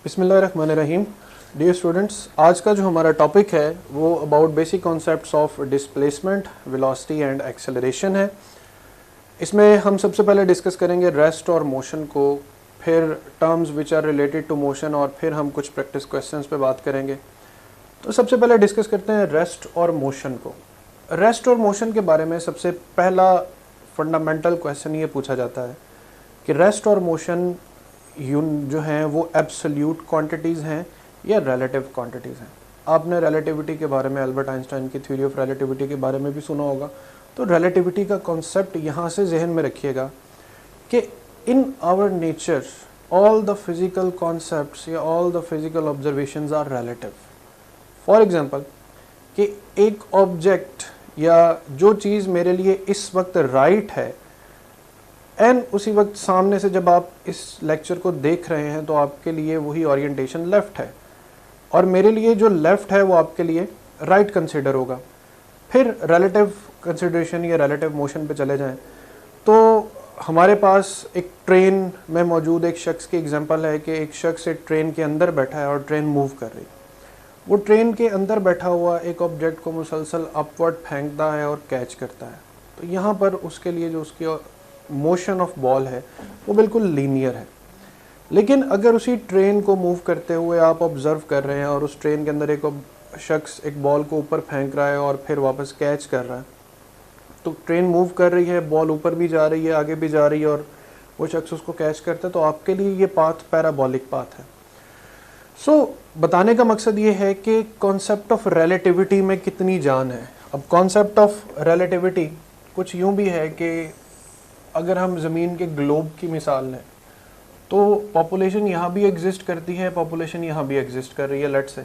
बिस्मिल्लाहिर्रहमानिर्रहीम। Dear students, आज का जो हमारा टॉपिक है वो about basic concepts of displacement, velocity and acceleration है। इसमें हम सबसे पहले डिस्कस करेंगे रेस्ट और मोशन को, फिर terms which are related to motion, और फिर हम कुछ प्रैक्टिस क्वेश्चंस पे बात करेंगे। तो सबसे पहले डिस्कस करते हैं रेस्ट और मोशन को। रेस्ट और मोशन के बारे में सबसे पहला फंडामेंटल क्वेश्चन ये पूछा जाता है कि रेस्ट और मोशन जो हैं वो एब्सोल्यूट क्वांटिटीज़ हैं या रिलेटिव क्वांटिटीज़ हैं। आपने रिलेटिविटी के बारे में, अल्बर्ट आइंस्टाइन की थ्योरी ऑफ रिलेटिविटी के बारे में भी सुना होगा। तो रिलेटिविटी का कॉन्सेप्ट यहाँ से जहन में रखिएगा कि in our nature all the physical concepts या all the physical observations are relative. For example कि एक ऑब्जेक्ट या जो चीज़ मेरे लिए इस वक्त राइट है एंड उसी वक्त सामने से जब आप इस लेक्चर को देख रहे हैं तो आपके लिए वही ओरिएंटेशन लेफ़्ट है, और मेरे लिए जो लेफ़्ट है वो आपके लिए राइट कंसिडर होगा। फिर रिलेटिव कंसिडरेशन या रिलेटिव मोशन पे चले जाएं तो हमारे पास एक ट्रेन में मौजूद एक शख्स की एग्जांपल है कि एक शख्स एक ट्रेन के अंदर बैठा है और ट्रेन मूव कर रही है। वो ट्रेन के अंदर बैठा हुआ एक ऑब्जेक्ट को मुसलसल अपवर्ड फेंकता है और कैच करता है। तो यहाँ पर उसके लिए जो उसकी मोशन ऑफ बॉल है वो बिल्कुल लीनियर है। लेकिन अगर उसी ट्रेन को मूव करते हुए आप ऑब्जर्व कर रहे हैं और उस ट्रेन के अंदर एक शख्स एक बॉल को ऊपर फेंक रहा है और फिर वापस कैच कर रहा है, तो ट्रेन मूव कर रही है, बॉल ऊपर भी जा रही है, आगे भी जा रही है, और वो शख्स उसको कैच करता है, तो आपके लिए ये पाथ पैराबोलिक पाथ है। सो बताने का मकसद ये है कि कॉन्सेप्ट ऑफ रिलेटिविटी में कितनी जान है। अब कॉन्सेप्ट ऑफ रिलेटिविटी कुछ यूँ भी है कि अगर हम ज़मीन के ग्लोब की मिसाल लें तो पॉपुलेशन यहाँ भी एग्जिस्ट करती है, पॉपुलेशन यहाँ भी एग्जिस्ट कर रही है, लेट्स से।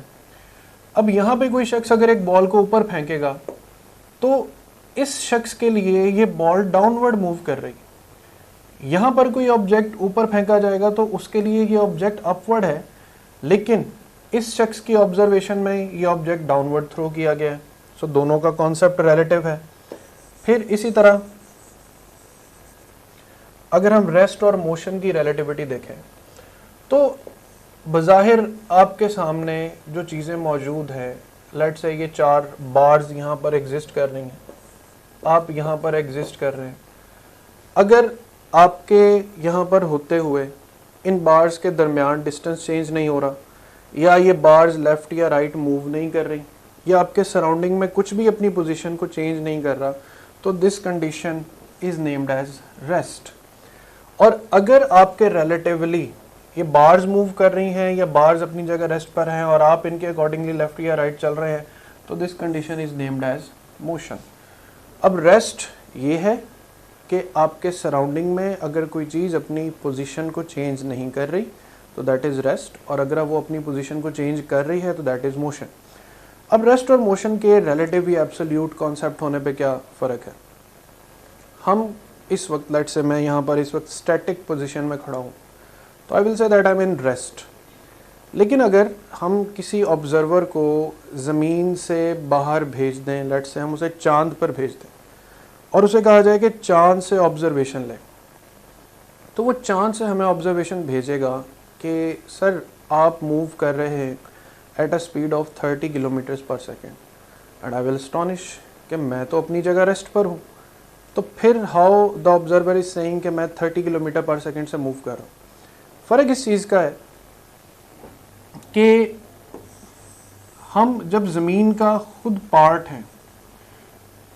अब यहाँ पे कोई शख्स अगर एक बॉल को ऊपर फेंकेगा तो इस शख्स के लिए ये बॉल डाउनवर्ड मूव कर रही है। यहाँ पर कोई ऑब्जेक्ट ऊपर फेंका जाएगा तो उसके लिए ये ऑब्जेक्ट अपवर्ड है, लेकिन इस शख्स की ऑब्जर्वेशन में ये ऑब्जेक्ट डाउनवर्ड थ्रो किया गया है। सो दोनों का कॉन्सेप्ट रिलेटिव है। फिर इसी तरह अगर हम रेस्ट और मोशन की रिलेटिविटी देखें तो बज़ाहिर आपके सामने जो चीज़ें मौजूद हैं, लेट्स से ये चार बार्स यहाँ पर एग्जिस्ट कर रही हैं, आप यहाँ पर एग्जिस्ट कर रहे हैं। अगर आपके यहाँ पर होते हुए इन बार्स के दरमियान डिस्टेंस चेंज नहीं हो रहा, या ये बार्स लेफ़्ट या राइट मूव नहीं कर रही, या आपके सराउंडिंग में कुछ भी अपनी पोजीशन को चेंज नहीं कर रहा, तो this condition is named as rest. और अगर आपके रिलेटिवली ये बार्स मूव कर रही हैं या बार्स अपनी जगह रेस्ट पर हैं और आप इनके अकॉर्डिंगली लेफ़्ट या राइट चल रहे हैं, तो this condition is named as motion. अब रेस्ट ये है कि आपके सराउंडिंग में अगर कोई चीज़ अपनी पोजीशन को चेंज नहीं कर रही तो दैट इज़ रेस्ट, और अगर वो अपनी पोजीशन को चेंज कर रही है तो दैट इज़ मोशन। अब रेस्ट और मोशन के रिलेटिव या एब्सोल्यूट कॉन्सेप्ट होने पे क्या फ़र्क है। हम इस वक्त, लेट्स से मैं यहाँ पर इस वक्त स्टैटिक पोजीशन में खड़ा हूँ, तो I will say that I am in rest. लेकिन अगर हम किसी ऑब्जर्वर को ज़मीन से बाहर भेज दें, लेट्स से हम उसे चांद पर भेज दें और उसे कहा जाए कि चांद से ऑब्जर्वेशन लें, तो वो चांद से हमें ऑब्जर्वेशन भेजेगा कि सर आप मूव कर रहे हैं at a speed of 30 kilometres per second, and I will astonish कि मैं तो अपनी जगह रेस्ट पर हूँ। तो फिर how the observer is saying कि मैं 30 किलोमीटर पर सेकेंड से मूव कर रहा हूँ। फ़र्क इस चीज़ का है कि हम जब ज़मीन का खुद पार्ट हैं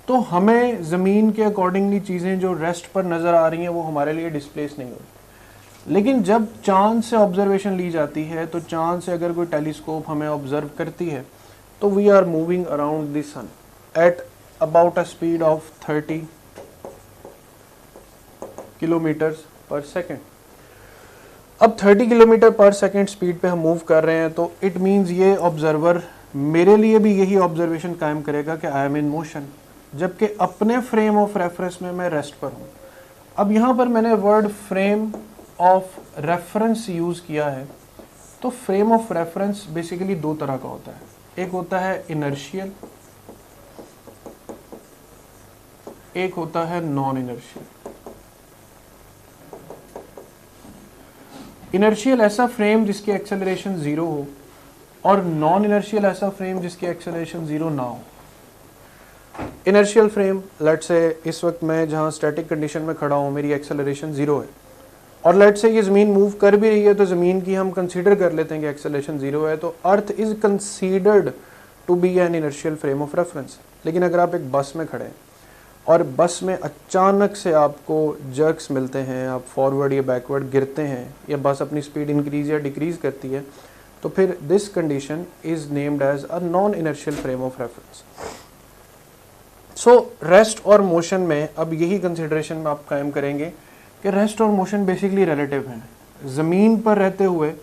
तो हमें ज़मीन के अकॉर्डिंगली चीज़ें जो रेस्ट पर नज़र आ रही हैं वो हमारे लिए डिस्प्लेस नहीं हो रही। लेकिन जब चांद से ऑब्जर्वेशन ली जाती है तो चांद से अगर कोई टेलीस्कोप हमें ऑब्जर्व करती है तो we are moving around the sun at about a speed of 30 kilometres per second. अब 30 किलोमीटर पर सेकेंड स्पीड पे हम मूव कर रहे हैं तो इट मीन्स ये ऑब्जर्वर मेरे लिए भी यही ऑब्जर्वेशन कायम करेगा कि आई एम इन मोशन, जबकि अपने फ्रेम ऑफ रेफरेंस में मैं रेस्ट पर हूँ। अब यहाँ पर मैंने word frame of reference use किया है। तो फ्रेम ऑफ रेफरेंस बेसिकली दो तरह का होता है, एक होता है इनर्शियल, एक होता है नॉन इनर्शियल। इनर्शियल ऐसा फ्रेम जिसकी एक्सेलरेशन 0 हो और नॉन इनर्शियल ऐसा फ्रेम जिसकी एक्सेलरेशन 0 ना हो। इनर्शियल फ्रेम, लेट्स से इस वक्त मैं जहाँ स्टैटिक कंडीशन में खड़ा हूँ मेरी एक्सेलरेशन 0 है और लेट्स से ये ज़मीन मूव कर भी रही है, तो ज़मीन की हम कंसीडर कर लेते हैं कि एक्सेलरेशन 0 है, तो earth is considered to be an inertial frame of reference. लेकिन अगर आप एक बस में खड़े हैं और बस में अचानक से आपको जर्क्स मिलते हैं, आप फॉरवर्ड या बैकवर्ड गिरते हैं या बस अपनी स्पीड इंक्रीज या डिक्रीज करती है, तो फिर this condition is named as a non inertial frame of reference. So rest और मोशन में अब यही कंसिडरेशन में आप कायम करेंगे कि रेस्ट और मोशन बेसिकली रिलेटिव हैं। ज़मीन पर रहते हुए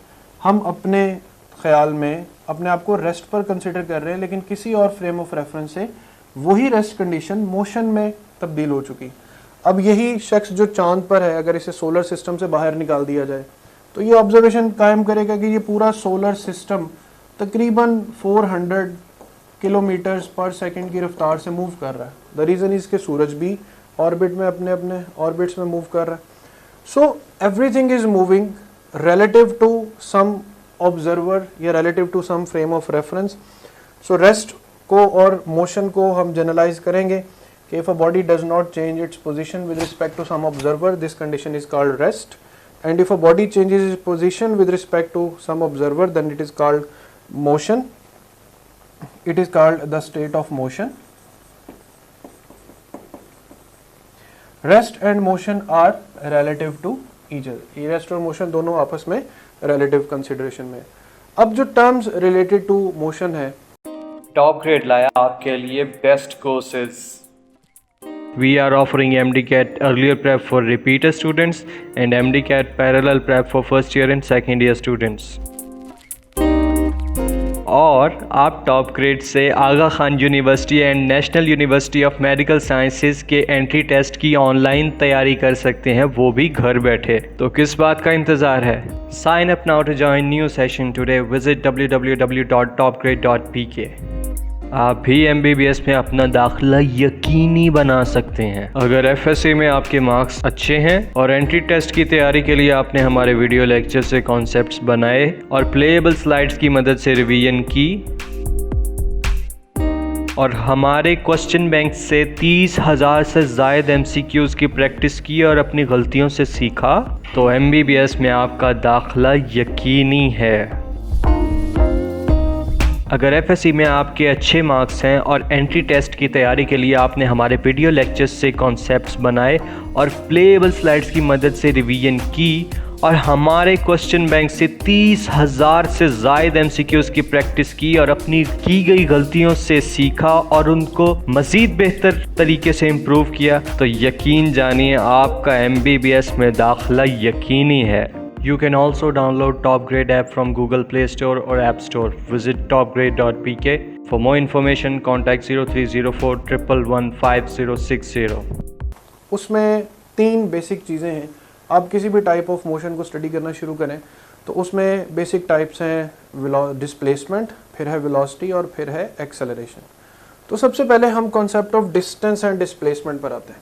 हम अपने ख्याल में अपने आप को रेस्ट पर कंसिडर कर रहे हैं, लेकिन किसी और फ्रेम ऑफ रेफरेंस से वही रेस्ट कंडीशन मोशन में तब्दील हो चुकी। अब यही शख्स जो चांद पर है, अगर इसे सोलर सिस्टम से बाहर निकाल दिया जाए तो ये ऑब्जर्वेशन कायम करेगा कि ये पूरा सोलर सिस्टम तकरीबन 400 किलोमीटर्स पर सेकंड की रफ्तार से मूव कर रहा है। द रीज़न इज़ के सूरज भी ऑर्बिट में अपने अपने ऑर्बिट्स में मूव कर रहा है। So everything is moving relative to some observer या relative to some frame of reference. So rest को और motion को हम generalize करेंगे कि if a body does not change its position with respect to some observer, this condition is called rest. And if a body changes its position with respect to some observer, then it is called motion. It is called the state of motion. Rest and motion are relative to each other. ये rest और motion दोनों आपस में relative consideration में। अब जो terms related to motion है, top grade लाया आपके लिए best courses. We are offering MDCAT earlier prep for repeater students and MDCAT parallel prep for first year and second year students. और आप टॉप ग्रेड से Aga Khan university and national university of medical sciences के entry test की online तैयारी कर सकते हैं, वो भी घर बैठे। तो किस बात का इंतज़ार है? Sign up now to join new session today. Visit www.topgrade.pk। आप भी MBBS में अपना दाखिला यकीनी बना सकते हैं अगर FSC में आपके मार्क्स अच्छे हैं और एंट्री टेस्ट की तैयारी के लिए आपने हमारे वीडियो लेक्चर से कॉन्सेप्ट्स बनाए और प्लेएबल स्लाइड्स की मदद से रिवीजन की और हमारे क्वेश्चन बैंक से 30,000 से ज़ायद MCQs की प्रैक्टिस की और अपनी गलतियों से सीखा, तो MBBS में आपका दाखिला यकीनी है। अगर FSC में आपके अच्छे मार्क्स हैं और एंट्री टेस्ट की तैयारी के लिए आपने हमारे वीडियो लेक्चर्स से कॉन्सेप्ट्स बनाए और प्लेएबल स्लाइड्स की मदद से रिवीजन की और हमारे क्वेश्चन बैंक से 30,000 से ज़ायद MCQs की प्रैक्टिस की और अपनी की गई गलतियों से सीखा और उनको मज़ीद बेहतर तरीके से इम्प्रूव किया, तो यकीन जानिए आपका MBBS में दाखिला यकीनी है। You can also download Top Grade app from Google Play Store or App Store. Visit topgrade.pk. For more information, contact 0304 111 5060. उसमें 3 बेसिक चीज़ें हैं। आप किसी भी टाइप ऑफ मोशन को स्टडी करना शुरू करें तो उसमें बेसिक टाइप्स हैं डिस्प्लेसमेंट, फिर है वेलोसिटी और फिर है एक्सेलरेशन। तो सबसे पहले हम concept of distance and displacement पर आते हैं।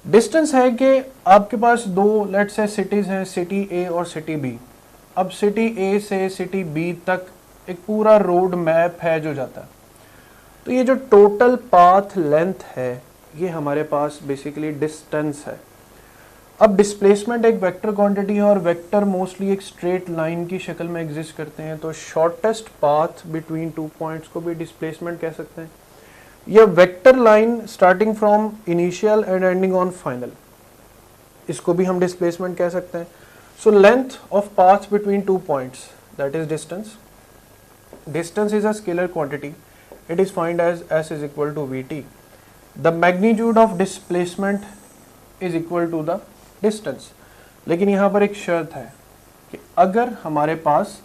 डिस्टेंस है कि आपके पास दो लेट्स से सिटीज़ हैं, सिटी ए और सिटी बी। अब सिटी ए से सिटी बी तक एक पूरा रोड मैप है जो जाता है, तो ये जो टोटल पाथ लेंथ है ये हमारे पास बेसिकली डिस्टेंस है। अब डिस्प्लेसमेंट एक वेक्टर क्वांटिटी है और वेक्टर मोस्टली एक स्ट्रेट लाइन की शक्ल में एग्जिस्ट करते हैं, तो शॉर्टेस्ट पाथ बिटवीन 2 पॉइंट्स को भी डिस्प्लेसमेंट कह सकते हैं। यह vector line starting from initial end ending on final, इसको भी हम डिस्प्लेसमेंट कह सकते हैं। So length of path between 2 points, that is distance. Distance is a scalar quantity, it is find as s is equal to vt। The magnitude of displacement is equal to the distance. लेकिन यहाँ पर एक शर्त है कि अगर हमारे पास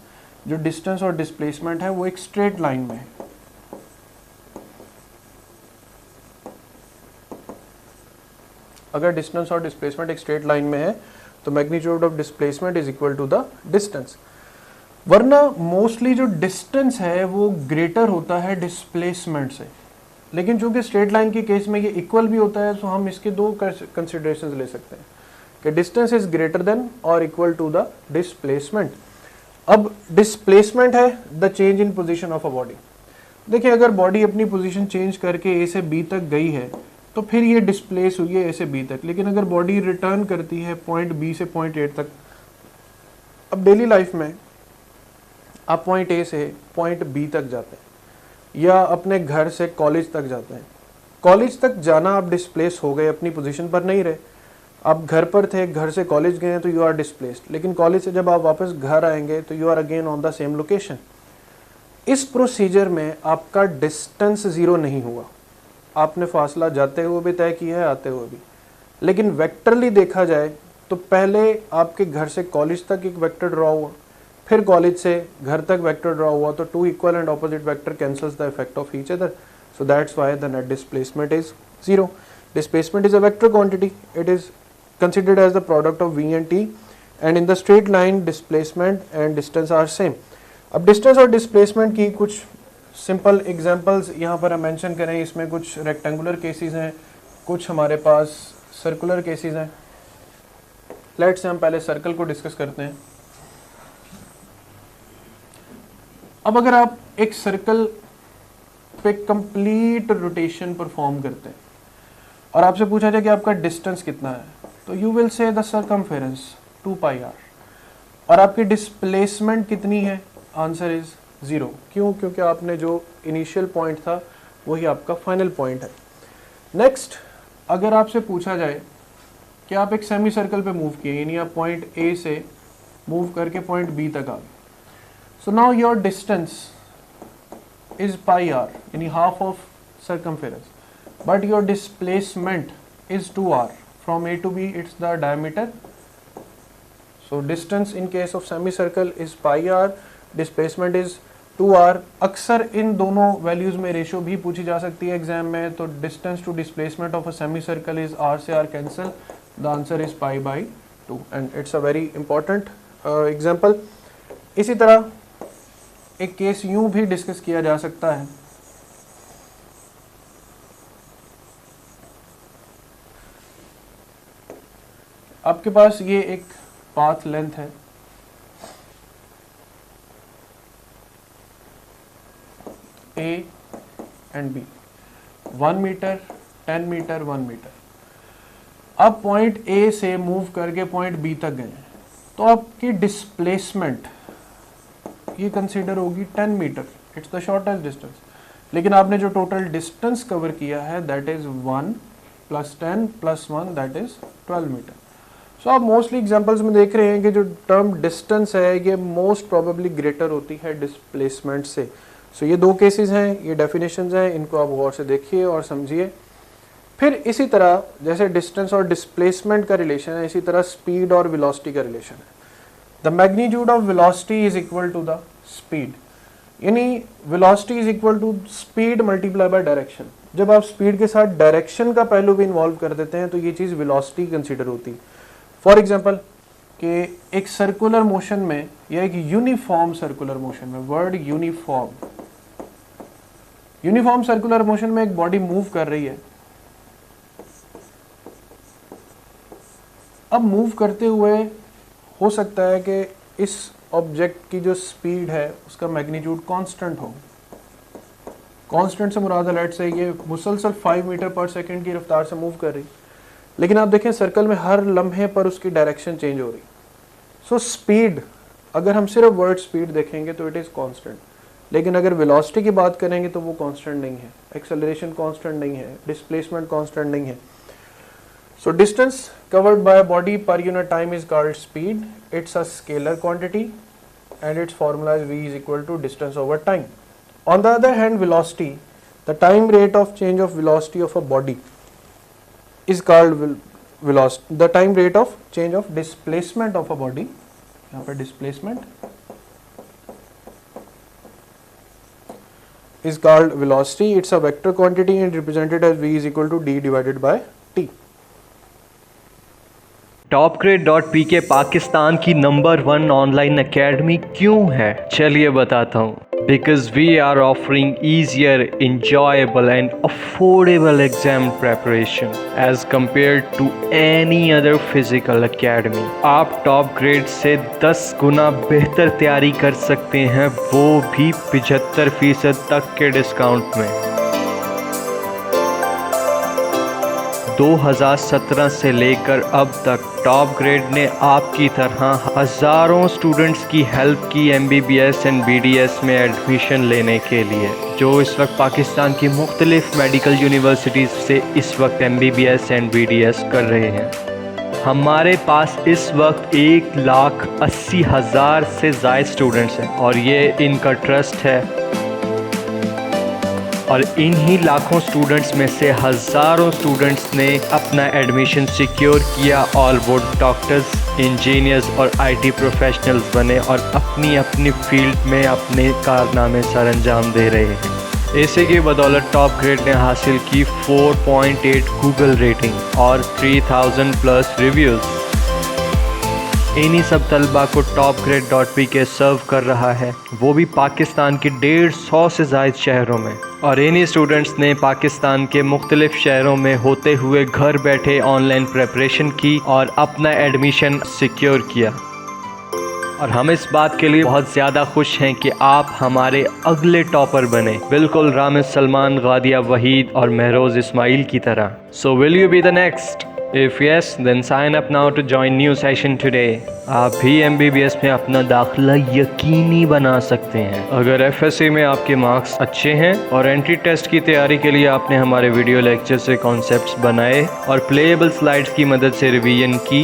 जो डिस्टेंस और डिस्प्लेसमेंट है वो एक स्ट्रेट लाइन में है, अगर डिस्टेंस और डिस्प्लेसमेंट एक स्ट्रेट लाइन में है तो magnitude of displacement is equal to the distance. वरना मोस्टली जो डिस्टेंस है वो ग्रेटर होता है डिस्प्लेसमेंट से, लेकिन चूंकि स्ट्रेट लाइन के केस में ये इक्वल भी होता है तो हम इसके 2 कंसिडरेशंस ले सकते हैं। कि डिस्टेंस इज ग्रेटर देन और इक्वल टू द डिस्प्लेसमेंट। अब डिस्प्लेसमेंट है the change in position of a body. देखिए अगर बॉडी अपनी पोजीशन चेंज करके ए से बी तक गई है तो फिर ये डिस्प्लेस हुई है ए से बी तक, लेकिन अगर बॉडी रिटर्न करती है पॉइंट बी से पॉइंट ए तक, अब डेली लाइफ में आप पॉइंट ए से पॉइंट बी तक जाते हैं या अपने घर से कॉलेज तक जाते हैं। कॉलेज तक जाना आप डिस्प्लेस हो गए, अपनी पोजीशन पर नहीं रहे। आप घर पर थे, घर से कॉलेज गए हैं तो यू आर डिस्प्लेस्ड, लेकिन कॉलेज से जब आप वापस घर आएंगे तो you are again on the same location. इस प्रोसीजर में आपका डिस्टेंस ज़ीरो नहीं हुआ, आपने फासला जाते हुए भी तय किया है, आते हुए भी। लेकिन वेक्टरली देखा जाए तो पहले आपके घर से कॉलेज तक एक वेक्टर ड्रॉ हुआ, फिर कॉलेज से घर तक वेक्टर ड्रॉ हुआ, तो two equal and opposite vector cancels the effect of each other, so that's why the net displacement is zero. Displacement is a vector quantity. It is considered as the product of v and t, and in the straight line displacement and distance are same. अब distance और displacement की कुछ simple examples यहाँ पर हम mention करें। इसमें कुछ rectangular cases हैं, कुछ हमारे पास circular cases हैं। Let's say हम पहले circle को discuss करते हैं। अब अगर आप एक circle पे कंप्लीट रोटेशन परफॉर्म करते हैं और आपसे पूछा जाए कि आपका डिस्टेंस कितना है, तो you will say the circumference 2 pi r. और आपकी डिस्प्लेसमेंट कितनी है? Answer is 0। क्यों? क्योंकि आपने जो इनिशियल पॉइंट था वही आपका फाइनल पॉइंट है। नेक्स्ट, अगर आपसे पूछा जाए कि आप एक सेमी सर्कल पे मूव किए, यानी आप पॉइंट ए से मूव करके पॉइंट बी तक आ गए, so now your distance is pi r, यानी half of circumference, but your displacement is 2r. From A to B it's the diameter. So distance in case of semicircle is pi r, displacement is 2r. अक्सर इन दोनों values में ratio भी पूछी जा सकती है exam में, तो distance to displacement of a semicircle is r से r cancel, the answer is pi by 2 and it's a very important example. इसी तरह एक केस यूं भी डिस्कस किया जा सकता है, आपके पास ये एक पाथ लेंथ है, A and B, 1 metre, 10 metre, 1 metre. अब पॉइंट ए से मूव करके पॉइंट बी तक गए, तो आपकी डिस्प्लेसमेंट ये कंसीडर होगी 10 metre, it's the shortest distance. लेकिन आपने जो टोटल डिस्टेंस कवर किया है that is 1 + 10 + 1 that is 12 metre. So आप मोस्टली एग्जांपल्स में देख रहे हैं कि जो टर्म डिस्टेंस है ये मोस्ट प्रोबेबली ग्रेटर होती है डिस्प्लेसमेंट से। सो ये दो केसेस हैं, ये डेफिनेशंस हैं, इनको आप गौर से देखिए और समझिए। फिर इसी तरह जैसे डिस्टेंस और डिस्प्लेसमेंट का रिलेशन है, इसी तरह स्पीड और वेलोसिटी का रिलेशन है। The magnitude of velocity is equal to the speed, यानी velocity is equal to speed multiply by direction. जब आप स्पीड के साथ डायरेक्शन का पहलू भी इन्वॉल्व कर देते हैं तो ये चीज़ वेलोसिटी कंसीडर होती है। फॉर एग्जांपल कि एक सर्कुलर मोशन में या एक यूनिफॉर्म सर्कुलर मोशन में, word uniform, uniform circular motion में एक बॉडी मूव कर रही है। अब मूव करते हुए हो सकता है कि इस ऑब्जेक्ट की जो स्पीड है उसका मैग्नीट्यूड कांस्टेंट हो। कांस्टेंट से मुराद है लेट्स से ये मुसलसल 5 मीटर पर सेकंड की रफ्तार से मूव कर रही, लेकिन आप देखें सर्कल में हर लम्हे पर उसकी डायरेक्शन चेंज हो रही। सो स्पीड, अगर हम सिर्फ वर्ड स्पीड देखेंगे तो इट इज़ कांस्टेंट, लेकिन अगर वेलोसिटी की बात करेंगे तो वो कांस्टेंट नहीं है, एक्सेलरेशन कांस्टेंट नहीं है, डिस्प्लेसमेंट कांस्टेंट नहीं है। So distance covered by a body per unit time is called speed. It's a scalar quantity and its formula is v is equal to distance over time. On the other hand, velocity, the time rate of change of velocity of a body is called velocity. The time rate of change of displacement of a body, यहाँ पर displacement is called velocity. It's a vector quantity and represented as v is equal to d divided by t. topgrade.pk Pakistan की number 1 online academy क्यों है? चलिए बताता हूँ। because we are offering easier, enjoyable and affordable exam preparation as compared to any other physical academy. आप top grade से 10 गुना बेहतर तैयारी कर सकते हैं, वो भी 75% तक के डिस्काउंट में। 2017 से लेकर अब तक टॉप ग्रेड ने आपकी तरह हज़ारों स्टूडेंट्स की हेल्प की MBBS एंड BDS में एडमिशन लेने के लिए, जो इस वक्त पाकिस्तान की मुख्तलिफ मेडिकल यूनिवर्सिटीज़ से इस वक्त MBBS एंड BDS कर रहे हैं। हमारे पास इस वक्त 1,80,000 से ज़ायद स्टूडेंट्स हैं और ये इनका ट्रस्ट है, और इन्हीं लाखों स्टूडेंट्स में से हज़ारों स्टूडेंट्स ने अपना एडमिशन सिक्योर किया और वो डॉक्टर्स, इंजीनियर्स और IT प्रोफेशनल्स बने और अपनी अपनी फील्ड में अपने कारनामे सर अंजाम दे रहे हैं। इसी की बदौलत टॉप ग्रेड ने हासिल की 4.8 गूगल रेटिंग और 3000 प्लस रिव्यूज़। इन्हीं सब तलबा को topgrade.pk सर्व कर रहा है, वो भी पाकिस्तान के 150 से ज़ायद शहरों में। और इन्हीं स्टूडेंट्स ने पाकिस्तान के मुख्तलिफ शहरों में होते हुए घर बैठे ऑनलाइन प्रेपरेशन की और अपना एडमिशन सिक्योर किया। और हम इस बात के लिए बहुत ज़्यादा खुश हैं कि आप हमारे अगले टॉपर बने, बिल्कुल रामिज़ सलमान, गादिया वहीद और महरोज़ इस्माइल की तरह। So will you be the next? If yes, then sign up now to join new session today. आप भी MBBS में अपना दाखिला यकीनी बना सकते हैं अगर FSC में आपके मार्क्स अच्छे हैं और एंट्री टेस्ट की तैयारी के लिए आपने हमारे वीडियो लेक्चर से कॉन्सेप्ट्स बनाए और प्लेएबल स्लाइड्स की मदद से रिवीजन की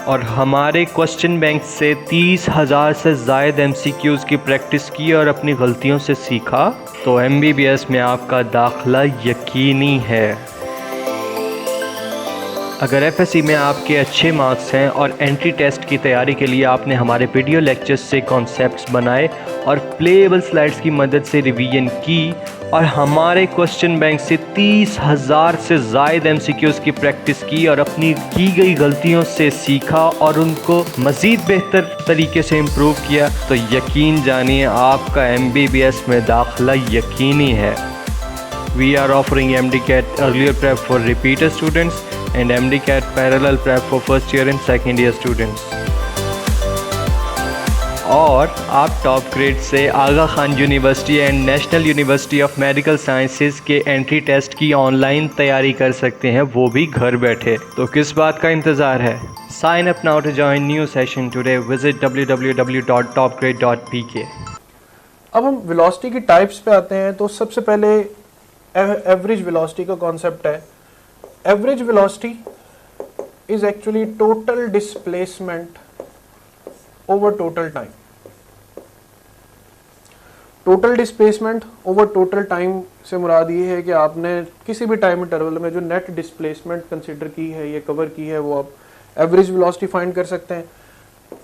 और हमारे क्वेश्चन बैंक से 30,000 से ज़ायद MCQs की प्रैक्टिस की और अपनी गलतियों से सीखा, तो MBBS में आपका दाखिला यकीनी है। अगर FSC में आपके अच्छे मार्क्स हैं और एंट्री टेस्ट की तैयारी के लिए आपने हमारे वीडियो लेक्चर्स से कॉन्सेप्ट्स बनाए और प्लेएबल स्लाइड्स की मदद से रिवीजन की और हमारे क्वेश्चन बैंक से 30,000 से ज़ायद MCQs की प्रैक्टिस की और अपनी की गई गलतियों से सीखा और उनको मज़ीद बेहतर तरीके से इम्प्रूव किया, तो यकीन जानिए आपका MBBS में दाखिला यकीनी है। We are offering MDCAT earlier prep for repeater students and MDCAT parallel prep for first year and second year students. और आप टॉप ग्रेड से Aga Khan university and national university of medical sciences के एंट्री टेस्ट की online तैयारी कर सकते हैं, वो भी घर बैठे। तो किस बात का इंतज़ार है? Sign up now to join new session today. Visit www.topgrade.pk. अब हम वेलोसिटी की टाइप्स पे आते हैं। तो सबसे पहले एवरेज वेलोसिटी का कॉन्सेप्ट है। Average velocity is actually total displacement over total time. Total displacement over total time से मुराद ये है कि आपने किसी भी टाइम इंटरवल में जो नेट डिस्प्लेसमेंट कंसिडर की है, ये कवर की है, वो आप एवरेज वेलोसिटी फाइंड कर सकते हैं।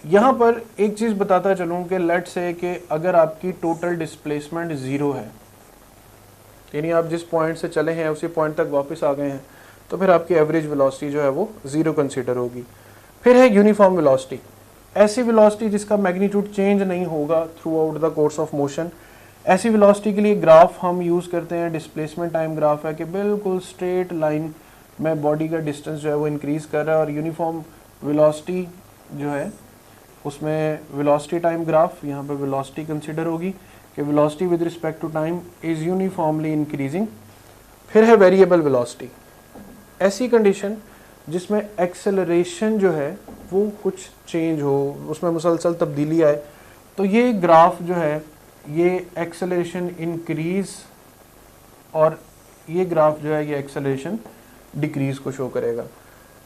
यहाँ पर एक चीज़ बताता चलूँ कि लेट से कि अगर आपकी टोटल डिस्प्लेसमेंट 0 है, यानी आप जिस पॉइंट से चले हैं उसी पॉइंट तक वापस आ गए हैं, तो फिर आपकी एवरेज वेलोसिटी जो है वो 0 कंसीडर होगी। फिर है यूनिफॉर्म वेलोसिटी, ऐसी वेलोसिटी जिसका मैग्नीट्यूड चेंज नहीं होगा through out the course of motion. ऐसी वेलोसिटी के लिए ग्राफ हम यूज़ करते हैं डिस्प्लेसमेंट टाइम ग्राफ है कि बिल्कुल स्ट्रेट लाइन में बॉडी का डिस्टेंस जो है वो इंक्रीज़ कर रहा है। और यूनिफॉर्म वेलोसिटी जो है उसमें वेलोसिटी टाइम ग्राफ, यहाँ पे वेलोसिटी कंसिडर होगी कि velocity with respect to time is uniformly increasing. फिर है वेरिएबल वेलोसिटी, ऐसी कंडीशन जिसमें एक्सेलरेशन जो है वो कुछ चेंज हो, उसमें मुसलसल तब्दीली आए। तो ये ग्राफ जो है ये एक्सेलरेशन इंक्रीज और ये ग्राफ जो है ये एक्सेलरेशन डिक्रीज को शो करेगा।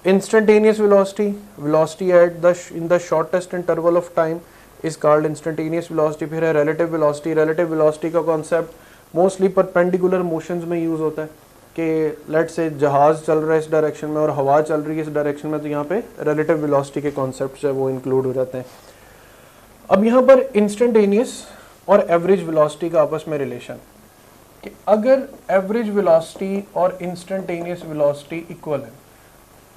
Instantaneous velocity, velocity at the in the shortest interval of time is called instantaneous velocity. फिर है रिलेटिव वेलोसिटी। रिलेटिव वेलोसिटी का कॉन्सेप्ट मोस्टली परपेंडिकुलर मोशंस में यूज़ होता है कि लेट से जहाज़ चल रहा है इस डायरेक्शन में और हवा चल रही है इस डायरेक्शन में, तो यहाँ पे रिलेटिव वेलोसिटी के कॉन्सेप्ट जो है वो इंक्लूड हो जाते हैं। अब यहाँ पर इंस्टेंटेनियस और एवरेज वेलोसिटी का आपस में रिलेशन कि अगर एवरेज वेलोसिटी और इंस्टेंटेनियस वेलोसिटी इक्वल है,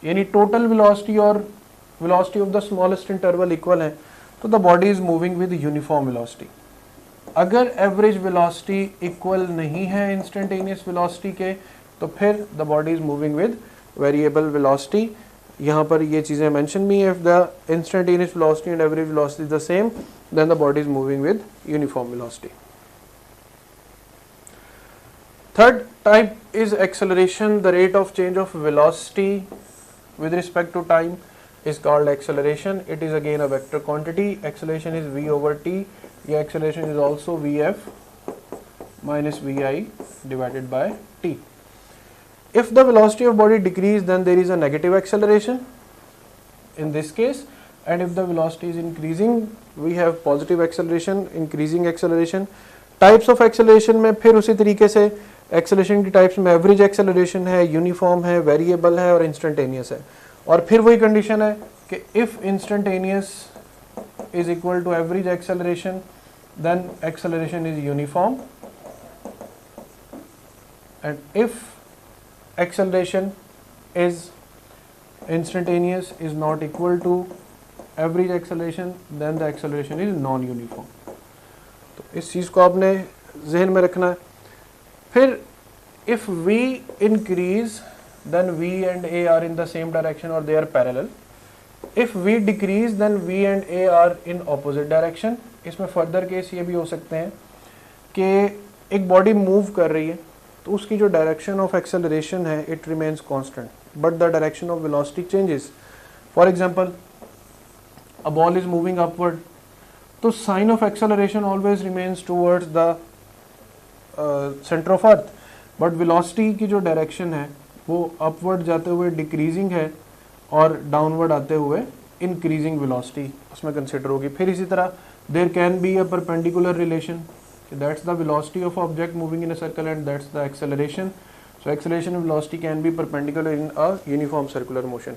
यानी टोटल वेलोसिटी और velocity of the smallest interval equal है, तो the body is moving with uniform velocity. अगर एवरेज वेलोसिटी इक्वल नहीं है इंस्टेंटेनियस वेलोसिटी के, तो फिर the body is moving with variable velocity. यहाँ पर ये चीज़ें मेंशन भी है, if the instantaneous velocity and average velocity is the same then the body is moving with uniform velocity. Third type is acceleration. The rate of change of velocity with respect to time is called acceleration. It is again a vector quantity. Acceleration is v over t. Yeah, acceleration is also vf minus vi divided by t. If the velocity of body decrease, then there is a negative acceleration in this case, and if the velocity is increasing, we have positive acceleration, increasing acceleration. Types of acceleration में फिर उसी तरीके से acceleration की types में average acceleration है, uniform है, variable है और इंस्टेंटेनियस है। और फिर वही कंडीशन है कि if instantaneous is equal to average acceleration then acceleration is uniform, and if acceleration is instantaneous is not equal to average acceleration then the acceleration is non uniform. तो इस चीज़ को आपने जहन में रखना है। फिर if v increase then v and a are in the same direction or they are parallel. If v decrease then v and a are in opposite direction. इसमें फर्दर केस ये भी हो सकते हैं कि एक बॉडी मूव कर रही है तो उसकी जो डायरेक्शन ऑफ एक्सेलरेशन है it remains constant but the direction of velocity changes. For example a ball is moving upward, तो sign of acceleration always remains towards the centre of earth, but velocity की जो direction है वो upward जाते हुए decreasing है और downward आते हुए इंक्रीजिंग वेलोसिटी उसमें कंसिडर होगी। फिर इसी तरह there can be a perpendicular relation, that's the velocity of object moving in a circle and that's the acceleration. So acceleration and velocity can be perpendicular in a uniform circular motion.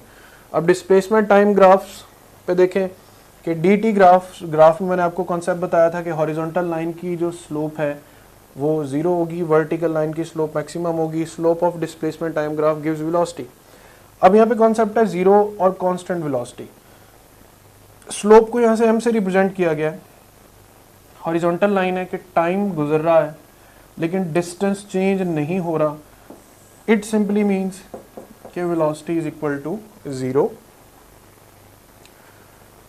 अब displacement time graphs पे देखें कि dt graph में मैंने आपको concept बताया था कि हॉरिजॉन्टल लाइन की जो स्लोप है वो 0 होगी, वर्टिकल लाइन की स्लोप मैक्सिमम होगी। Slope of displacement time graph gives velocity. अब यहाँ पे कॉन्सेप्ट है जीरो और कांस्टेंट वेलोसिटी। स्लोप को यहाँ से m से रिप्रेजेंट किया गया है। हॉरिजॉन्टल लाइन है कि टाइम गुजर रहा है लेकिन डिस्टेंस चेंज नहीं हो रहा। इट सिंपली मीन्स कि velocity is equal to 0।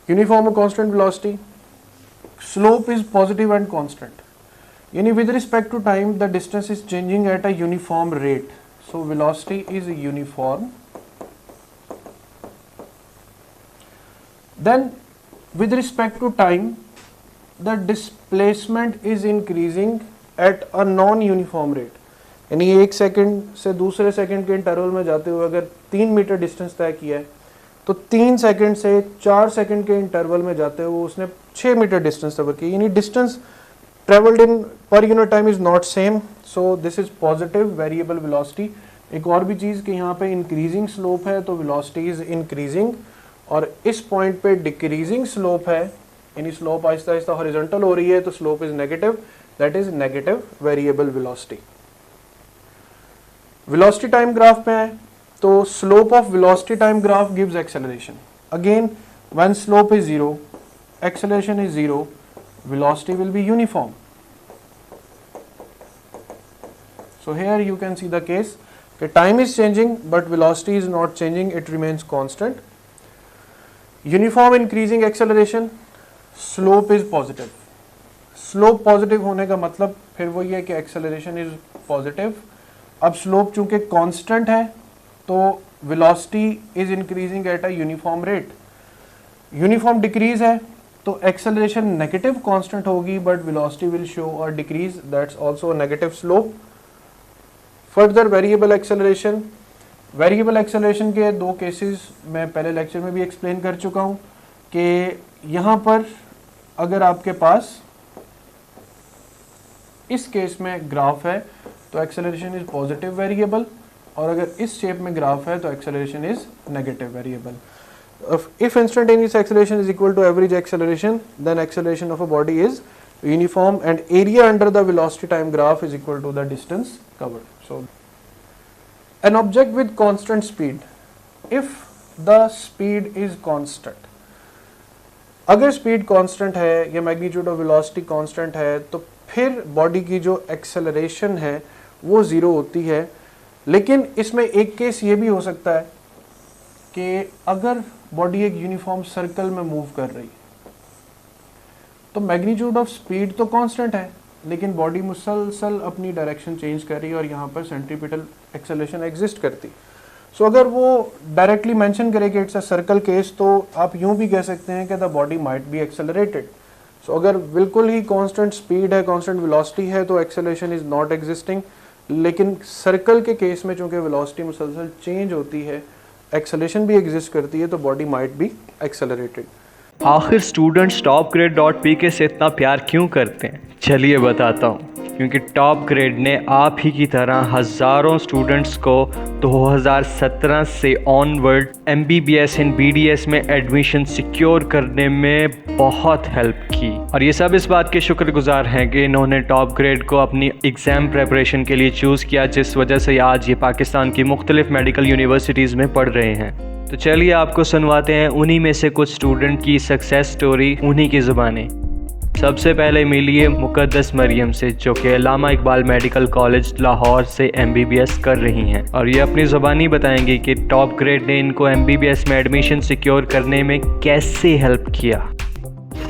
Uniform और constant velocity, slope is positive and constant, यानी with respect to time the distance is changing at a uniform rate, so velocity is uniform. Then with respect to time the displacement is increasing at a non uniform rate, यानी 1 second से दूसरे second के interval में जाते हुए अगर 3 metre distance तय किया है तो 3 सेकेंड से 4 सेकेंड के इंटरवल में जाते हुए उसने 6 मीटर डिस्टेंस कवर की, यानी distance traveled in per unit time is not same, so this is positive variable velocity। एक और भी चीज़ कि यहाँ पे increasing slope है तो velocity is increasing, और इस पॉइंट पे decreasing slope है यानी slope आहिस्ता आहिस्ता horizontal हो रही है तो slope is negative, that is negative variable velocity। velocity time graph पे है तो slope of velocity time graph gives acceleration। again when slope is 0, acceleration is 0, velocity will be uniform। So here you can see the case that time is changing but velocity is not changing, it remains constant। uniform increasing acceleration, slope is positive। slope positive होने का मतलब फिर वही है कि acceleration is positive। अब slope चूंकि constant है तो velocity is increasing at a uniform rate। uniform decrease है तो एक्सेलरेशन नेगेटिव कांस्टेंट होगी बट वेलोसिटी विल शो और decrease, that's also negative slope. Further variable acceleration, variable acceleration के 2 cases मैं पहले लेक्चर में भी एक्सप्लेन कर चुका हूँ कि यहाँ पर अगर आपके पास इस केस में ग्राफ है तो एक्सेलरेशन इज पॉजिटिव वेरिएबल, और अगर इस शेप में ग्राफ है तो acceleration is negative variable. If instantaneous acceleration is equal to average acceleration, then acceleration of a body is uniform and area under the velocity time graph is equal to the distance covered. So, an object with constant speed, if the speed is constant, अगर speed constant है या magnitude of velocity constant है तो फिर body की जो acceleration है वो ज़ीरो होती है। लेकिन इसमें एक केस ये भी हो सकता है कि अगर बॉडी एक यूनिफॉर्म सर्कल में मूव कर रही है तो मैग्नीट्यूड ऑफ स्पीड तो कांस्टेंट है, लेकिन बॉडी मुसलसल अपनी डायरेक्शन चेंज कर रही है और यहाँ पर सेंट्रीपिटल एक्सेलरेशन एग्जिस्ट करती। सो अगर वो डायरेक्टली मेंशन करे कि इट्स अ सर्कल केस, तो आप यूँ भी कह सकते हैं कि the body might be accelerated. So अगर बिल्कुल ही कांस्टेंट स्पीड है, कांस्टेंट वेलोसिटी है, तो एक्सेलरेशन इज़ नॉट एग्जिस्टिंग। लेकिन सर्कल के केस में चूँकि वेलोसिटी मुसलसल चेंज होती है, एक्सेलरेशन भी एग्जिस्ट करती है, तो बॉडी माइट बी एक्सेलरेटेड। आखिर स्टूडेंट्स topgrade.pk से इतना प्यार क्यों करते हैं? चलिए बताता हूँ। क्योंकि टॉप ग्रेड ने आप ही की तरह हज़ारों स्टूडेंट्स को 2017 से ऑनवर्ड MBBS इन BDS में एडमिशन सिक्योर करने में बहुत हेल्प की, और ये सब इस बात के शुक्रगुजार हैं कि इन्होंने टॉप ग्रेड को अपनी एग्ज़ाम प्रेपरेशन के लिए चूज़ किया, जिस वजह से आज ये पाकिस्तान की मुख्तलिफ मेडिकल यूनिवर्सिटीज़ में पढ़ रहे हैं। तो चलिए आपको सुनवाते हैं उन्हीं में से कुछ स्टूडेंट की सक्सेस स्टोरी उन्हीं की ज़ुबानी। सबसे पहले मिलिए मुकद्दस मरियम से, जो कि अल्लामा इकबाल मेडिकल कॉलेज लाहौर से MBBS कर रही हैं, और ये अपनी ज़ुबानी बताएंगी कि टॉप ग्रेड ने इनको MBBS में एडमिशन सिक्योर करने में कैसे हेल्प किया।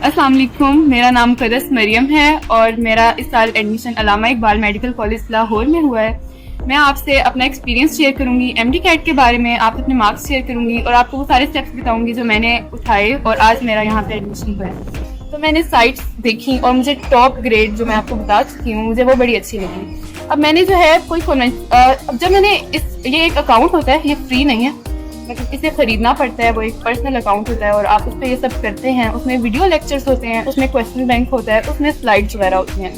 अस्सलाम वालेकुम, मेरा नाम मुकद्दस मरियम है और मेरा इस साल एडमिशन अल्लामा इकबाल मेडिकल कॉलेज लाहौर में हुआ है। मैं आपसे अपना एक्सपीरियंस शेयर करूंगी, MD-CAT के बारे में, आप अपने मार्क्स शेयर करूंगी और आपको वो सारे स्टेप्स बताऊंगी जो मैंने उठाए और आज मेरा यहाँ पे एडमिशन हुआ है। तो मैंने साइट्स देखी और मुझे टॉप ग्रेड जो मैं आपको बता चुकी हूँ, मुझे वो बड़ी अच्छी लगी। अब मैंने जो है कोई अब जब मैंने ये एक अकाउंट होता है, ये फ्री नहीं है, मतलब इसे खरीदना पड़ता है, वो एक पर्सनल अकाउंट होता है और आप उस पर ये सब करते हैं। उसमें वीडियो लेक्चर्स होते हैं, उसमें क्वेश्चन बैंक होता है, उसमें स्लाइड्स वगैरह होती हैं।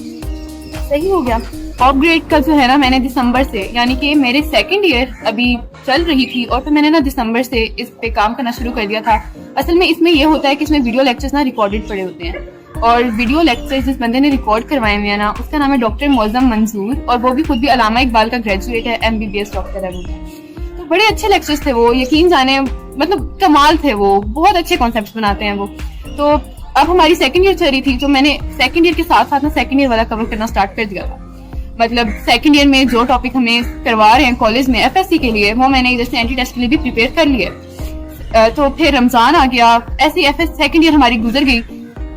सही हो गया। टॉप ग्रेड का जो है ना, मैंने दिसंबर से, यानी कि मेरे सेकंड ईयर अभी चल रही थी और फिर मैंने ना दिसंबर से इस पे काम करना शुरू कर दिया था। असल में इसमें ये होता है कि इसमें वीडियो लेक्चर्स ना रिकॉर्डेड पड़े होते हैं और वीडियो लेक्चर्स जिस बंदे ने रिकॉर्ड करवाए हुए हैं ना, उसका नाम है डॉक्टर मौज़म मंजूर और वो भी खुद भी अल्लामा इकबाल का ग्रेजुएट है, MBBS डॉक्टर है वो। तो बड़े अच्छे लेक्चर्स थे वो, यकीन जाने मतलब कमाल थे वो, बहुत अच्छे कॉन्सेप्ट बनाते हैं वो। तो अब हमारी सेकंड ईयर चल रही थी, तो मैंने सेकंड ईयर के साथ साथ ना सेकंड ईयर वाला कवर करना स्टार्ट कर दिया था। मतलब सेकंड ईयर में जो टॉपिक हमें करवा रहे हैं कॉलेज में FSC के लिए, वो मैंने इधर से एंट्री टेस्ट के लिए भी प्रिपेयर कर लिया। तो फिर रमज़ान आ गया, ऐसी सेकंड ईयर हमारी गुजर गई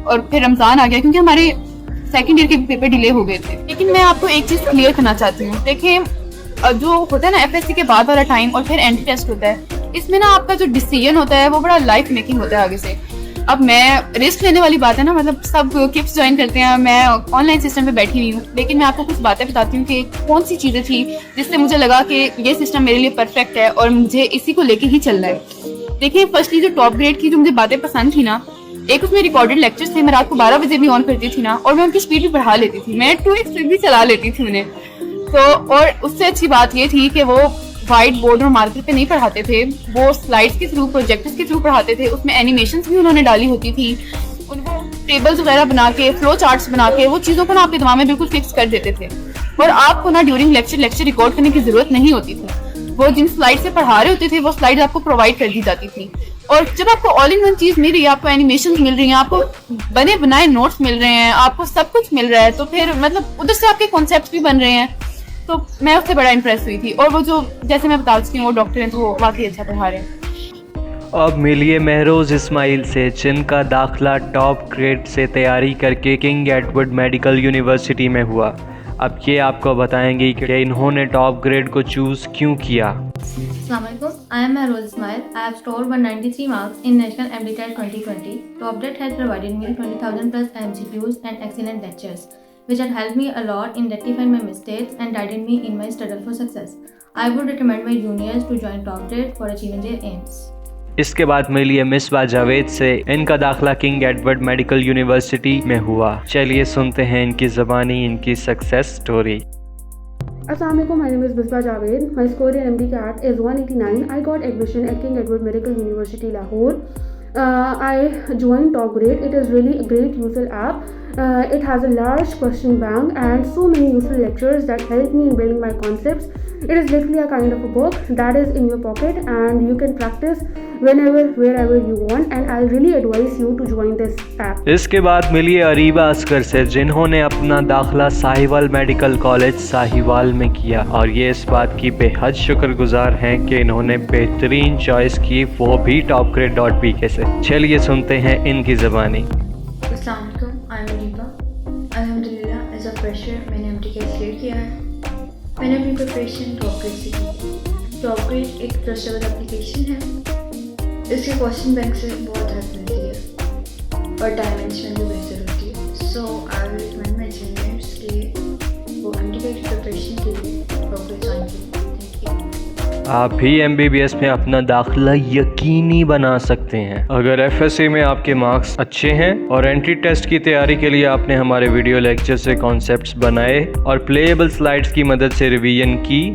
और फिर रमज़ान आ गया क्योंकि हमारे सेकंड ईयर के पेपर डिले हो गए थे। लेकिन मैं आपको एक चीज़ क्लियर करना चाहती हूँ, देखें जो होता है ना FSC के बाद वाला टाइम और फिर एंट्री टेस्ट होता है, इसमें ना आपका जो डिसीजन होता है वो बड़ा लाइफ मेकिंग होता है आगे से। अब मैं रिस्क लेने वाली बात है ना, मतलब सब किप्स ज्वाइन करते हैं, मैं ऑनलाइन सिस्टम पे बैठी हुई हूँ, लेकिन मैं आपको कुछ बातें बताती हूँ कि कौन सी चीज़ें थी जिससे मुझे लगा कि ये सिस्टम मेरे लिए परफेक्ट है और मुझे इसी को लेके ही चलना है। देखिए, फर्स्टली जो टॉप ग्रेड की जो मुझे बातें पसंद थी ना, एक उसमें रिकॉर्डेड लेक्चर्स थे, मैं रात को 12 बजे भी ऑन करती थी ना और मैं उनकी स्पीड भी बढ़ा लेती थी, मैं 2x स्पीड भी चला लेती थी उन्हें। तो और उससे अच्छी बात ये थी कि वो व्हाइट बोर्ड और मार्कर पे नहीं पढ़ाते थे, वो स्लाइड्स के थ्रू, प्रोजेक्टर्स के थ्रू पढ़ाते थे। उसमें एनिमेशंस भी उन्होंने डाली होती थी, उनको टेबल्स वगैरह बना के, फ्लो चार्ट्स बना के, वो चीज़ों को ना आपके दिमाग में बिल्कुल फिक्स कर देते थे और आपको ना ड्यूरिंग लेक्चर रिकॉर्ड करने की जरूरत नहीं होती थी। वो जिन स्लाइड से पढ़ा रहे होते थे वो स्लाइड आपको प्रोवाइड कर दी जाती थी। और जब आपको ऑल इन वन चीज़ मिल रही है, आपको एनिमेशन मिल रही है, आपको बने बनाए नोट्स मिल रहे हैं, आपको सब कुछ मिल रहा है, तो फिर मतलब उधर से आपके कॉन्सेप्ट भी बन रहे हैं। तो मैं उससे बड़ा इंप्रेस हुई थी और वो जो जैसे मैं बता चुकी हूँ वो डॉक्टर हैं, तो वो वाकई अच्छा पढ़ा रहे हैं। अब मिलिए महरोज़ इस्माइल से, जिनका दाखिला टॉप ग्रेड से तैयारी करके किंग एडवर्ड मेडिकल यूनिवर्सिटी में हुआ। अब ये आपको बताएंगी कि इन्होंने टॉप ग्रेड को चूज़ क्यों किया। Assalamualaikum. I am Mahroz Ismail. I have scored 193 marks in National MD-CAT 2020. Top Grade has provided me 20,000 plus MCQs and excellent lectures, which had helped me a lot in rectifying my mistakes and guided me in my struggle for success. I would recommend my juniors to join Top Grade for achieving their aims. इसके बाद मिलिए मिसबा जावेद से, इनका दाखिला king Edward medical university में हुआ। चलिए सुनते हैं इनकी ज़बानी, इनकी success story. Assalamu alaikum, my name is Misbah Javed. My score in MD-CAT is 189. I got admission at King Edward Medical University, Lahore. I joined Top Grade. It is really a great useful app. It has a large question bank and so many useful lectures that help me in building my concepts. It is literally a kind of a book that is in your pocket and you can practice whenever, wherever you want, and I really advise you to join this app. इसके बाद मिलिए अरीबा असगर से, जिन्होंने अपना दाखिला Sahiwal medical college Sahiwal में किया और ये इस बात की बेहद शुक्रगुजार हैं कि इन्होंने बेहतरीन चॉइस की, वो भी topgrade.pk से। चलिए सुनते हैं इनकी ज़बानी। अस्सलाम वालेकुम, आई एम अरीबा। अल्हम्दुलिल्लाह एज अ फ्रेशर मैंने MD-CAT क्लियर किया है। मैंने अपनी प्रिपरेशन टॉपग्रेड से की। टॉपग्रेड एक ट्रस्टेबल एप्लीकेशन है। इसके क्वेश्चन बैंक से बहुत हेल्प मिलती है और टाइम मैनेजमेंट भी बेहतर होती है। So I will recommend my seniors कि वो MD-CAT की प्रिपरेशन के लिए टॉपग्रेड ज्वाइन करें। आप भी MBBS में अपना दाखिला यकीनी बना सकते हैं अगर FSC में आपके मार्क्स अच्छे हैं और एंट्री टेस्ट की तैयारी के लिए आपने हमारे वीडियो लेक्चर से कॉन्सेप्ट्स बनाए और प्लेएबल स्लाइड्स की मदद से रिवीजन की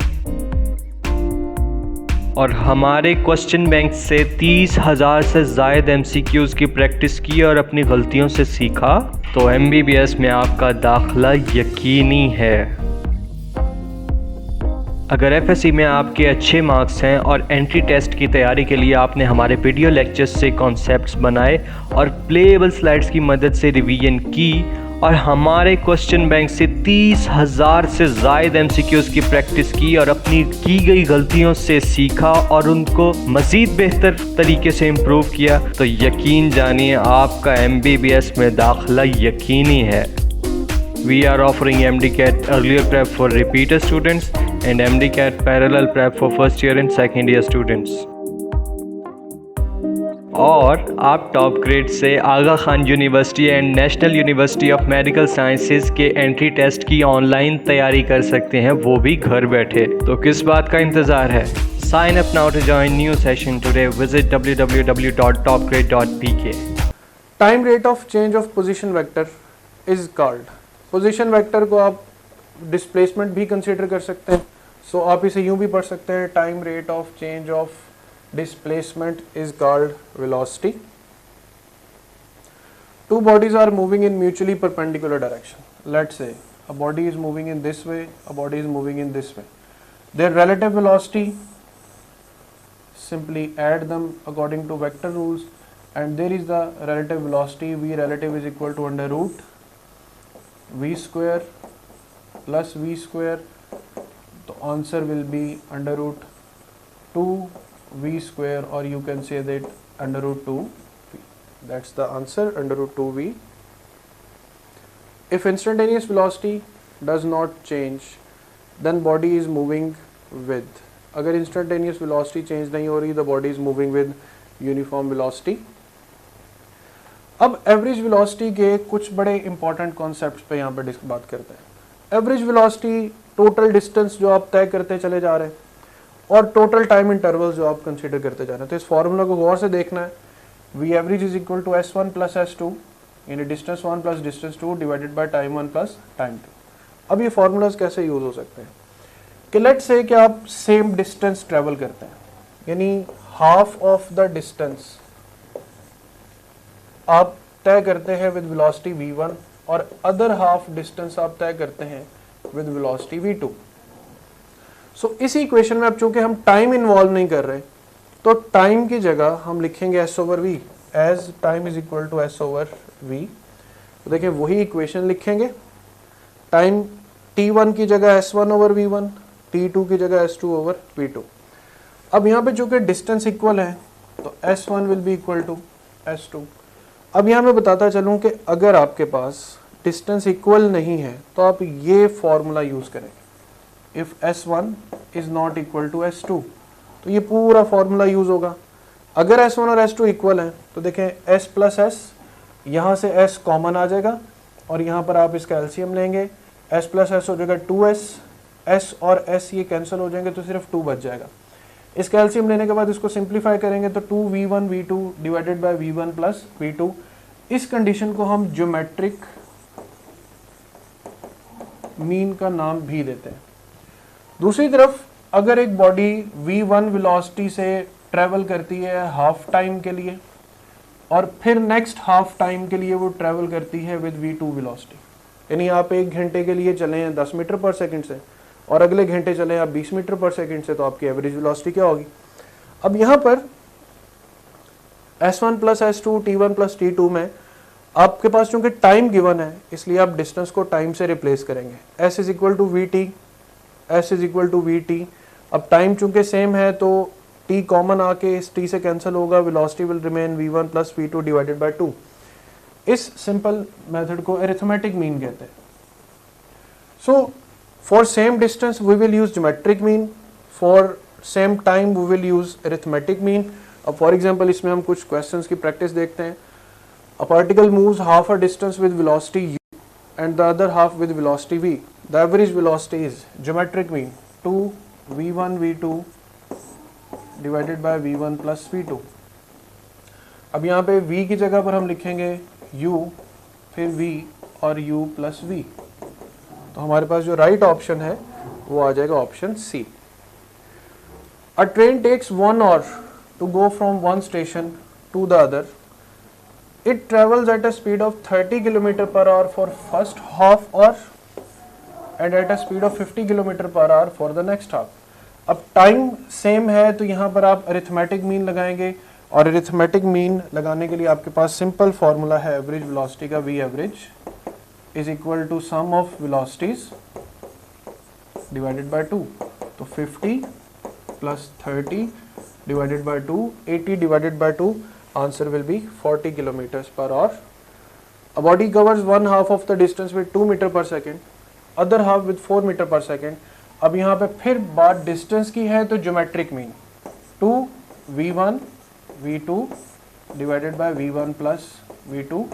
और हमारे क्वेश्चन बैंक से 30,000 से ज़ायद MCQs की प्रैक्टिस की और अपनी गलतियों से सीखा, तो MBBS में आपका दाखिला यकीनी है। अगर FSC में आपके अच्छे मार्क्स हैं और एंट्री टेस्ट की तैयारी के लिए आपने हमारे वीडियो लेक्चर्स से कॉन्सेप्ट्स बनाए और प्लेएबल स्लाइड्स की मदद से रिवीजन की और हमारे क्वेश्चन बैंक से 30,000 से ज़ायद MCQs की प्रैक्टिस की और अपनी की गई गलतियों से सीखा और उनको मज़ीद बेहतर तरीके से इम्प्रूव किया, तो यकीन जानिए आपका MBBS में दाखिला यकीनी है। We are offering MD-CAT earlier prep for repeater students and MD-CAT parallel prep for first year and second year students. और आप टॉप ग्रेड से Aga Khan university and national university of medical sciences के एंट्री टेस्ट की online तैयारी कर सकते हैं, वो भी घर बैठे। तो किस बात का इंतज़ार है? Sign up now to join new session today. Visit www.topgrade.pk. Time rate of change of position vector is called. Position vector को आप डिस्प्लेसमेंट भी कंसीडर कर सकते हैं। सो आप इसे यूं भी पढ़ सकते हैं, time rate of change of displacement is called velocity. Two bodies are moving in mutually perpendicular direction. Let's say a body is moving in this way, a body is moving in this way. Their relative velocity, simply add them according to vector rules, and there is the relative velocity v relative is equal to under root v square plus v square. The answer will be under root 2 v square, or you can say that under root 2 v. That's the answer, under root 2 v. If instantaneous velocity does not change, then body is moving with, अगर instantaneous velocity change नहीं हो रही, the body is moving with uniform velocity. अब average velocity के कुछ बड़े important concepts पे यहाँ पे बात करते हैं। एवरेज वेलोसिटी टोटल डिस्टेंस जो आप तय करते चले जा रहे हैं और टोटल टाइम इंटरवल जो आप कंसीडर करते जा रहे हैं। तो इस फॉर्मूला को गौर से देखना है। V average is equal to S1 plus S2, यानी distance 1 plus distance 2 divided by time 1 plus time 2। अब ये फॉर्मूलाज कैसे यूज हो सकते हैं कि लेट्स से कि आप सेम डिस्टेंस ट्रेवल करते हैं, यानी हाफ ऑफ द डिस्टेंस आप तय करते हैं विद वेलोसिटी v1 और अदर हाफ डिस्टेंस आप तय करते हैं विद वेलोसिटी v2। सो इस इक्वेशन में अब चूंकि हम टाइम इन्वॉल्व नहीं कर रहे, तो टाइम की जगह हम लिखेंगे s over v, as time is equal to s over v। तो देखिए वही इक्वेशन लिखेंगे, टाइम t1 की जगह s1 ओवर v1, t2 की जगह s2 ओवर v2। अब यहाँ पे चूंकि डिस्टेंस इक्वल है तो s1 will be equal to s2। अब यहाँ मैं बताता चलूँ कि अगर आपके पास डिस्टेंस इक्वल नहीं है तो आप ये फॉर्मूला यूज करेंगे, if s1 is not equal to s2, तो ये पूरा फॉर्मूला यूज होगा। अगर s1 और s2 इक्वल हैं तो देखें s प्लस s, यहाँ से s कॉमन आ जाएगा और यहाँ पर आप इसका एलसीएम लेंगे, s प्लस s हो जाएगा 2s, s और s ये कैंसिल हो जाएंगे तो सिर्फ 2 बच जाएगा। इसका एलसीएम लेने के बाद इसको सिंप्लीफाई करेंगे तो 2v1 v2 divided bye v1 plus v2। इस कंडीशन को हम ज्योमेट्रिक मीन का नाम भी देते हैं। दूसरी तरफ अगर एक बॉडी v1 वेलोसिटी से ट्रेवल करती है हाफ टाइम के लिए और फिर नेक्स्ट हाफ टाइम के लिए वो ट्रैवल करती है विद v2 वेलोसिटी। यानी आप 1 घंटे के लिए चले हैं 10 मीटर पर सेकंड से और अगले घंटे चले आप 20 मीटर पर सेकंड से, तो आपकी एवरेज वेलोसिटी क्या होगी। अब यहाँ पर s1 plus s2 t1 plus t2 में आपके पास चूंकि टाइम गिवन है इसलिए आप डिस्टेंस को टाइम से रिप्लेस करेंगे। s is equal to v t, s is equal to v t. अब टाइम चूंकि सेम है तो t कॉमन आके इस t से कैंसिल होगा, velocity will remain v1 plus v2 divided by 2। इस सिंपल मेथड को अरिथमेटिक मीन कहते हैं। So for same distance we will use geometric mean, for same time we will use arithmetic mean. अब for example इसमें हम कुछ questions की practice देखते हैं। A particle moves half a distance with velocity u and the other half with velocity v. The average velocity is geometric mean 2 v1 v2 divided by v1 plus v2। अब यहाँ पे v की जगह पर हम लिखेंगे u, फिर v और u प्लस v। तो हमारे पास जो राइट ऑप्शन है वो आ जाएगा option C. A train takes 1 hour to go from one station to the other. It travels at a speed of 30 km per hour for first half hour and at a speed of 50 km per hour for the next half. अब time same है तो यहाँ पर आप arithmetic mean लगाएंगे और arithmetic mean लगाने के लिए आपके पास सिंपल फार्मूला है एवरेज वेलोसिटी का, v average is equal to sum of velocities divided by 2। तो 50 plus 30 divided by 2, 80 divided by 2, answer will be 40 kilometers per hour. A body covers one half of the distance with 2 meter per second, other half with 4 meter per second. अब यहाँ पे फिर बात distance की है तो geometric mean 2 v1 v2 divided by v1 plus v2,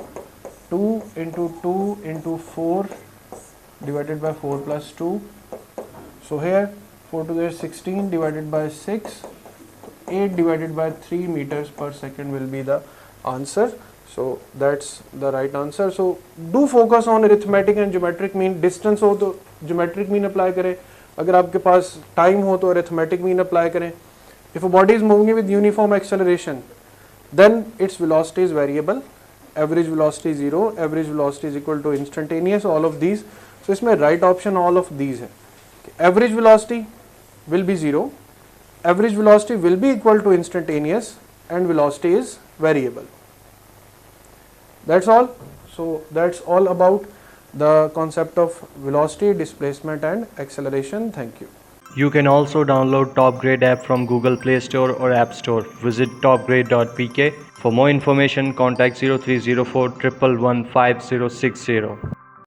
2 into 2 into 4 divided by 4 plus 2. So here 4 to the 16 divided by 6, 8 divided by 3 meters per second will be the answer. So that's the right answer. So do focus on arithmetic and geometric mean. Distance हो तो geometric mean apply करें, अगर आपके पास time हो तो arithmetic mean apply करें। If a body is moving with uniform acceleration, then its velocity is variable. Average velocity is 0, average velocity is equal to instantaneous, all of these. So इसमें right option all of these है। Average velocity will be 0. Average velocity will be equal to instantaneous and velocity is variable. That's all. So that's all about the concept of velocity, displacement and acceleration. Thank you. You can also download Top Grade app from Google Play Store or App Store. Visit topgrade.pk. For more information, contact 0304 111 5060.